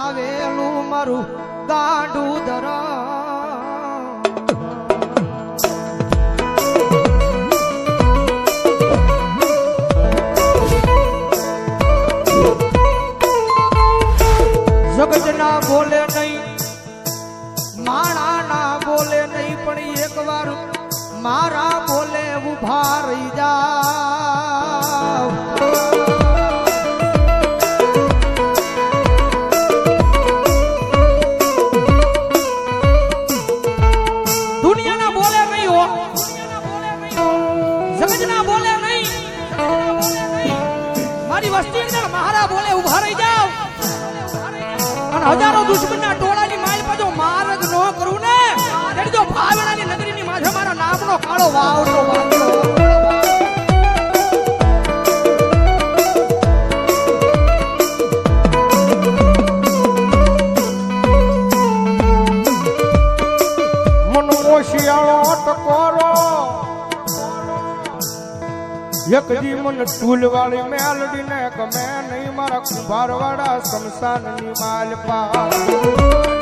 આવેલું મારું ગાંડું ધરા જગત ના બોલે નહીં માણા ના બોલે નહીં પણ એક વાર મારા બોલે ઉભા રહી જાવ દુનિયા ના બોલે નહીં હો જગત ના બોલે નહીં મારી વસ્તી ના મારા બોલે ઉભા રહી જાવ અને હજારો દુશ્મનના ટોળાની માલ પર જો માર્ગ ન કરું ને તેની જો ભાવનાની નગરીની માથે મારા નામનો કાળો વાવડો વાગ્યો મનમો શિયાળો ટકોરો એક દી મન ટૂલ વાળી મેલડી ને ગમે નહીં મારા કુંભાર વાળા શમશાન ની માલ પા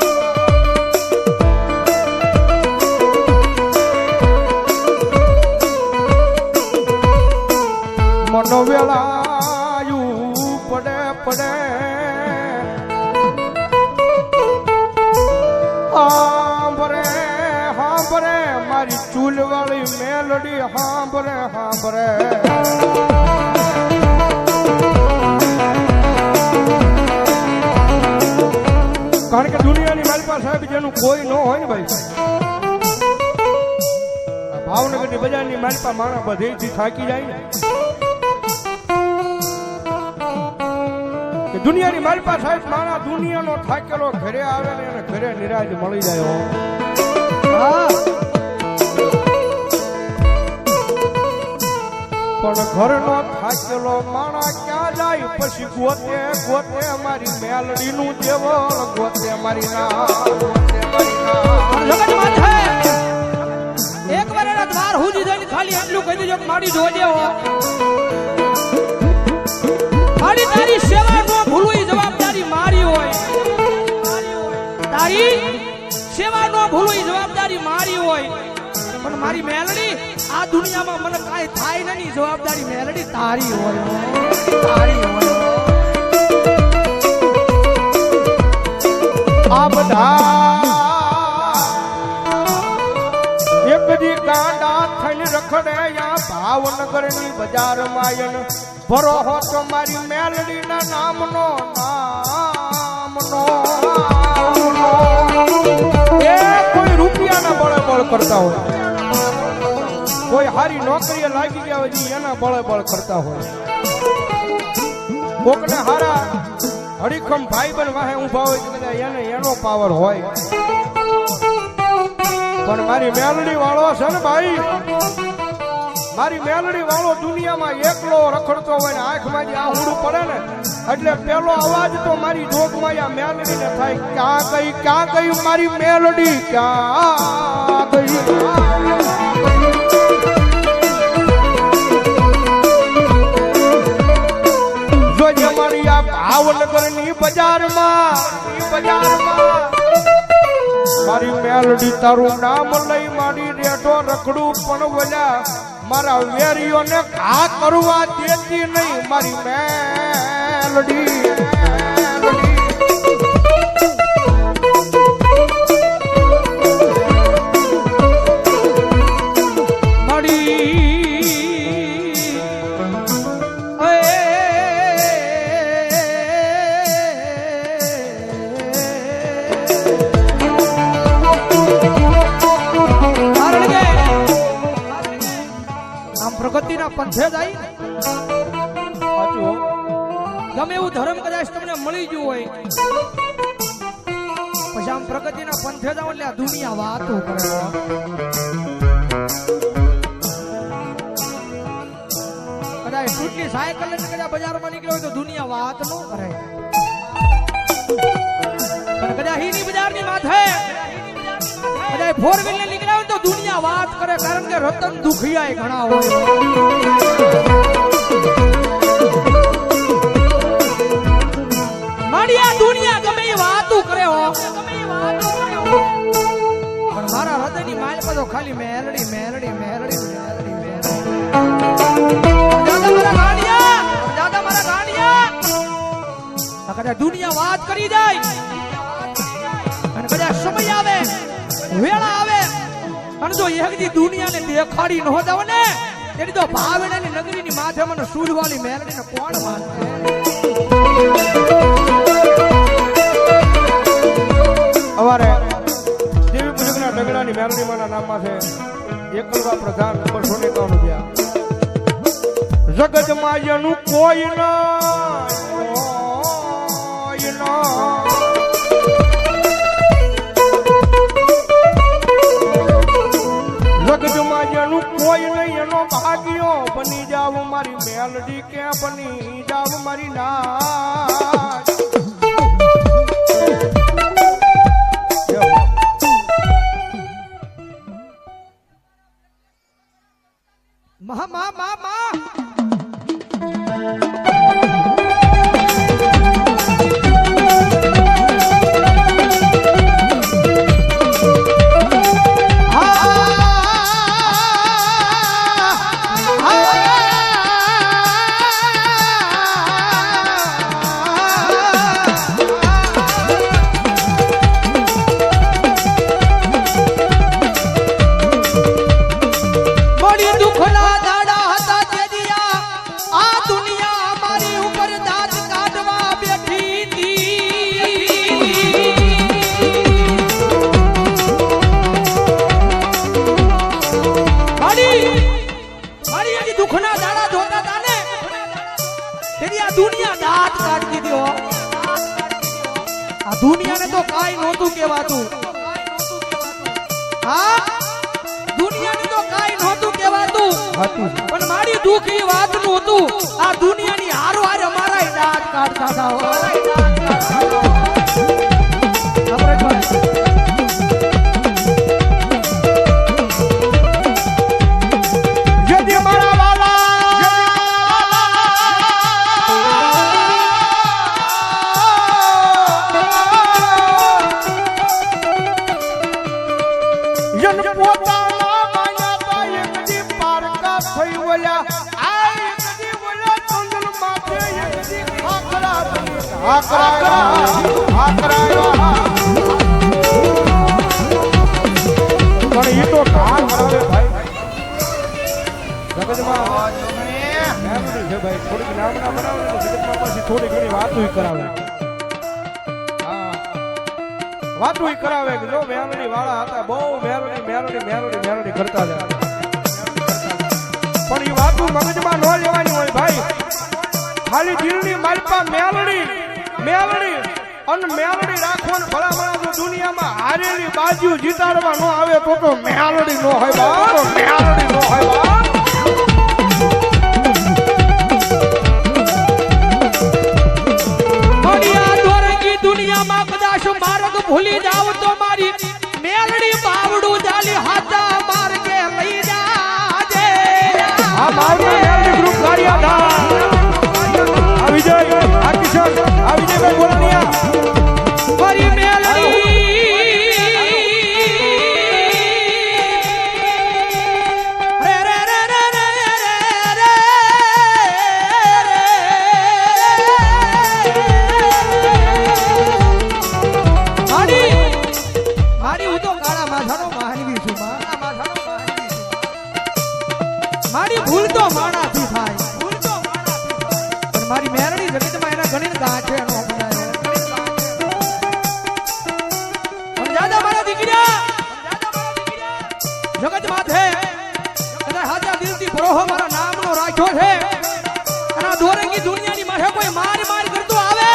મનો વેલાયું પડે પડે હાંભરે હાંભરે મારી ચૂલ વાળી મેલડી હાંભરે હાંભરે કારણ કે દુનિયાની માલપા સાહેબ જેનું કોઈ ન હોય ને ભાઈ ભાવનગરની બજારની માલપા માણા બધેથી થાકી જાય ને દુનિયાની માલપા સાહેબ માણા દુનિયાનો થાકેલો ઘરે આવે ને એને ઘરે નિરાજ મળી જાય પણ ઘરનો થાકેલો માણા ક્યાં જાય પછી ગોતે ગોતે મારી મેલડી નું દેવળ ગોતે મારી એક વાર એના દ્વાર હુજી જઈને ખાલી એટલું કહી દેજો કે મારી જોજે હો ખાલી તારી સેવા નો ભૂલવું એ જવાબદારી મારી હોય તારી સેવા નો ભૂલવું એ જવાબદારી મારી હોય પણ મારી મેલડી આ દુનિયામાં મને કાંઈ થાય નહીં જવાબદારી મેલડી તારી હોય તારી હોય આ બધા એક દી ગાંડા થઈને રખડે યા ભાવનગર ની બજાર માયન ભરો હો તો મારી મેલડી ના નામનો એ કોઈ રૂપિયાના બળે બળ કરતા હોય કોઈ હારી નોકરીએ લાગી ગયા હોય એના બળે બળ કરતા હોય કોકને હારા હડીખમ ભાઈ બન વાહે ઉભા હોય તો બધા એને એનો પાવર હોય પણ મારી મેલડી વાળો છે ને ભાઈ મારી મેલડી વાળો દુનિયામાં એકલો રખડતો હોય ને આંખમાં આહુડું પડે ને એટલે પેલો અવાજ તો મારી જોગમાં આ મેલડી ને થાય ક્યાં ગઈ મારી મેલડી ક્યાં ગઈ જોજે મારી આ ભાવનગર ની બજારમાં મારી મેલડી તારું નામ લઈ મારી રેઢો રખડું પણ વલ્યા મારા વેરીઓને ઘા કરવા દેતી નહીં મારી મેલડી પ્રગતિના પંથે જાય ગમે એવું ધર્મ કદાચ તમને મળી ગયું હોય પછી આમ પ્રગતિના પંથે જાવ એટલે આ દુનિયા વાતો કરે કદાચ ટૂટલી સાયકલ લઈને કદાચ બજારમાં નીકળ્યો હોય તો દુનિયા વાત ન કરે પણ કદાચ હીની બજારની માથે કદાચ ફોર વ્હીલ ને નીકળ્યા હોય તો દુનિયા વાત કરે કારણ કે રતન દુખિયા ઘણા હોય મારી આ દુનિયા દુનિયા ગમે એ વાતું કરે હો પણ મારા હૃદયની માલ પર તો ખાલી મેલડી મેલડી મેલડી મેલડી મેલડી દાદા મારા ગાંડિયા કદાચ દુનિયા વાત કરી જાય અને કદાચ સમય આવે વેળા આવે અને જો એકદી દુનિયાને દેખાડી ન જાવ ને તેની તો ભાવેણાની નગરીની માથે મને સૂરવાળી મેલડીને કોણ માનશે અમારે દેવી પૂજકના ઢગલાની મેલડીમાના નામમાં છે એકલવા પ્રધાન નંબર 191 જગતમાં એનું કોઈ જગતમાં એનું કોઈ નહીં એનો ભાગ્યો બની જાવ મારી મેલડી કે બની જાવ મારી નાચ મા મા મા મા દુનિયાને તો કાઈ નહોતું કહેવાતું હા દુનિયાને તો કાઈ નહોતું કહેવાતું પણ મારી દુઃખ એ વાતનું હતું આ દુનિયાની હારો હારે અમારા દાંત કાઢતા હતા પણ એ તો કામ કરે ભાઈ જગતમાં મેલડી છે ભાઈ થોડીક નામના બનાવે ને જગતમાં પછી થોડી ઘણી વાતો કરાવે હા વાતો કરાવે કે જો મેલડી વાળા હતા બહુ મેલડી મેલડી મેલડી મેલડી કરતા હતા પણ એ વાતો મગજમાં ન લેવાની હોય ભાઈ ખાલી દિલની માલપા મેલડી મેલડી અને મેલડી રાખવાનું ભલામણા જો દુનિયામાં હારેલી બાજુ જીતાડવા ન આવે તો મેલડી નો હોય બા તો મેલડી નો હોય બા મડિયા દોરંગી દુનિયામાં કદાચ માર્ગ ભૂલી જાવ તો મારી મેલડી બાવડું જાલી હાથા માર્ગે લઈ જાજે આ મારું મેલડી ગ્રુપ ગાડિયા આ વિજય આ કિશન આ વિજયભાઈ બોલાનિયા મારી મેલડી રે રે રે રે રે રે માડી માડી હું તો કાળા માથાનો માનવી છું મારા માથાનો માનવી છું મારી ભૂલ તો માણાથી થાય ભૂલ તો માણાથી થાય પણ મારી મેલડી જગતમાં એના ઘણી ગાંઠે નો જગત માથે અને હાજા દિલથી ભરોહો મારા નામનો રાખ્યો છે અને આ દોરંગી દુનિયાની માથે કોઈ માર માર કરતો આવે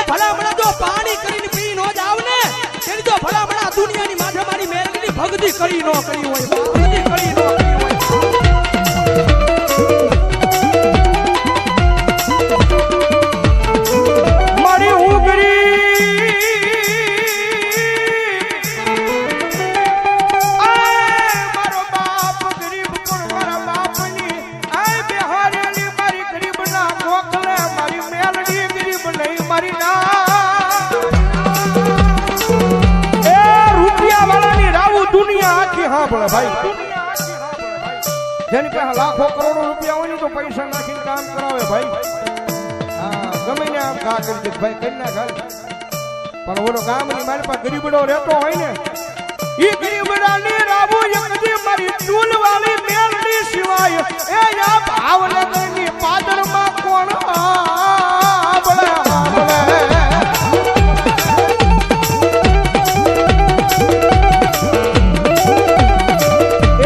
ભલામણા જો પાણી કરીને પી નો જાવ ને તેની તો ભલામણા દુનિયાની માથે મારી મેલડીની ભક્તિ કરી નો કરી હોય ભક્તિ કરી નો કરી હોય મારી ઉગરી મારી ના જેની પાસે લાખો કરોડો રૂપિયા હોય ને તો પૈસા નાખીને કામ કરાવે ભાઈ. હા ગમે ને આમ ઘા કરી દે ભાઈ કરી નાખ હાલ. પણ ઓલો ગામની મારી પાસે ગરીબડો રહેતો હોય ને ઈ ગરીબડાની રાબુ એકદી મારી ચૂલ વાળી મેલડી સિવાય એ આ ભાવનગરની પાદરમાં કોણ આબળે આબળે.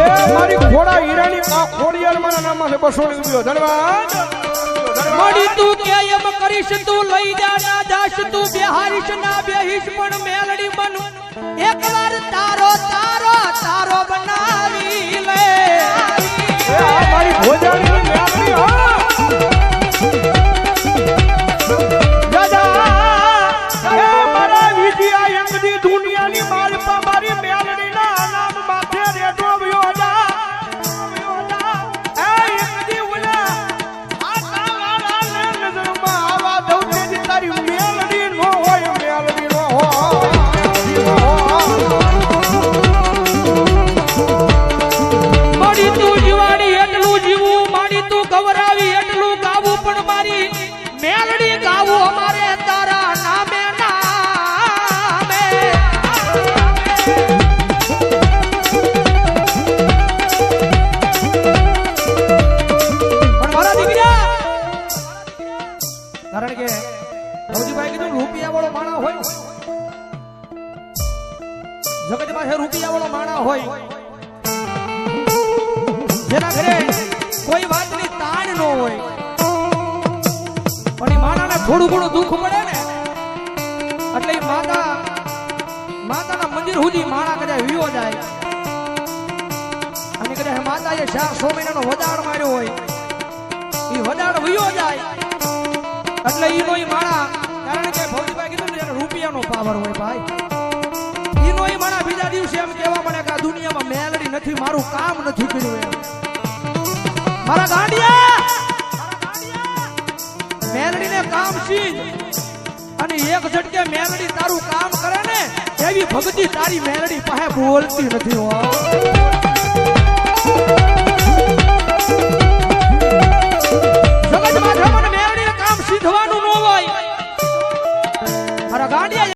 એ મારી ઘોડા હીરાની ખોડિયાર મારા નામમાં છે 200 રૂપિયો. ધન્યવાદ. મળી તું કે એમ કરીશ તું લઈ જા ના જાશ તું બેહારીશ ના બેહીશ પણ મેલડી બન એકવાર તારો તારો તારો બનાવી લે. એ આ મારી ભોજાની મેલડી હા દાદા એ મારા વિજયા એકદી દુનિયાની માલપા મારી મેલડીના નામ માથે રેડો વ્યો જા એ એકદી ઓલા આ તાવાળાને નજરમાં આવા દઉં તે તારી મેલડી નો હોય મેલડી નો હોય. મળી તું જીવાડી એટલું જીવું માડી તું ગવરાવી એટલું ગાવું પણ મારી મેલડી ગાવું અમારે તારા નામે નામે. પણ મારા દીકરા કારણ કે ભવજીભાઈ કીધું રૂપિયા વાળો માણા હોય જગત પાસે રૂપિયા વાળો માણા હોય જેના ઘરે કોઈ વાતની તાણ ન હોય પણ એ માણાને થોડું ઘણું દુઃખ પડે ને એટલે એ માતાના મંદિર સુધી માણા કદાચ વિયો જાય અને કદાચ માતાએ 4-6 મહિનાનો વદાડ માર્યો હોય એ વદાડ વિયો જાય એટલે ઈનો ઈ માણા કારણ કે ભૌતિકભાઈ કીધું ને રૂપિયાનો પાવર હોય ભાઈ ઈનો ઈ માણા બીજા દિવસે એમ કહેવા મળે કે આ દુનિયામાં મેલડી નથી મારું કામ નથી કર્યું એમ. મારા ગાંડિયા મેલડીને કામ સીજ અને એક ઝટકે મેલડી તારું કામ કરે ને એવી ભક્તિ તારી મેલડી પાસે બોલતી નથી હો. જગત માથામાં મેલડીને કામ સીધવાનું ન હોય મારા ગાંડિયા